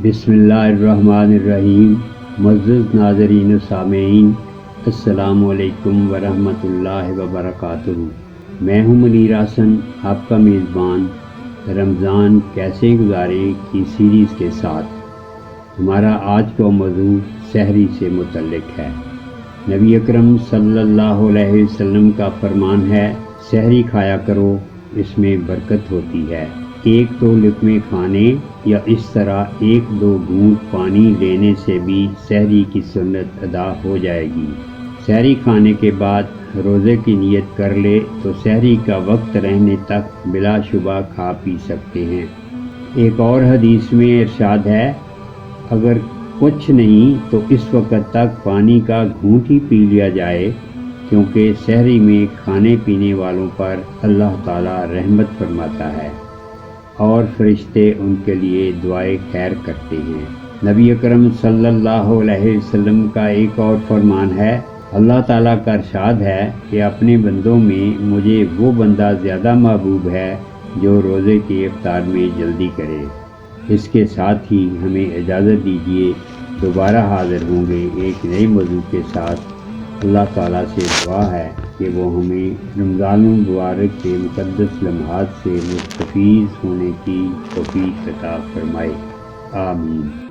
بسم اللہ الرحمن الرحیم۔ معزز ناظرین و سامعین، السلام علیکم ورحمۃ اللہ وبرکاتہ۔ میں ہوں منیر حسن، آپ کا میزبان رمضان کیسے گزارے کی سیریز کے ساتھ۔ ہمارا آج کا موضوع سحری سے متعلق ہے۔ نبی اکرم صلی اللہ علیہ وسلم کا فرمان ہے، سحری کھایا کرو، اس میں برکت ہوتی ہے۔ ایک دو لقمے کھانے یا اس طرح ایک دو گھونٹ پانی لینے سے بھی سحری کی سنت ادا ہو جائے گی۔ سحری کھانے کے بعد روزے کی نیت کر لے تو سحری کا وقت رہنے تک بلا شبہ کھا پی سکتے ہیں۔ ایک اور حدیث میں ارشاد ہے، اگر کچھ نہیں تو اس وقت تک پانی کا گھونٹ ہی پی لیا جائے، کیونکہ سحری میں کھانے پینے والوں پر اللہ تعالی رحمت فرماتا ہے اور فرشتے ان کے لیے دعائے خیر کرتے ہیں۔ نبی اکرم صلی اللہ علیہ وسلم کا ایک اور فرمان ہے، اللہ تعالیٰ کا ارشاد ہے کہ اپنے بندوں میں مجھے وہ بندہ زیادہ محبوب ہے جو روزے کی افطار میں جلدی کرے۔ اس کے ساتھ ہی ہمیں اجازت دیجیے، دوبارہ حاضر ہوں گے ایک نئے موضوع کے ساتھ۔ اللہ تعالیٰ سے دعا ہے کہ وہ ہمیں رمضان المبارک کے مقدس لمحات سے مستفیض ہونے کی توفیق عطا فرمائے، آمین۔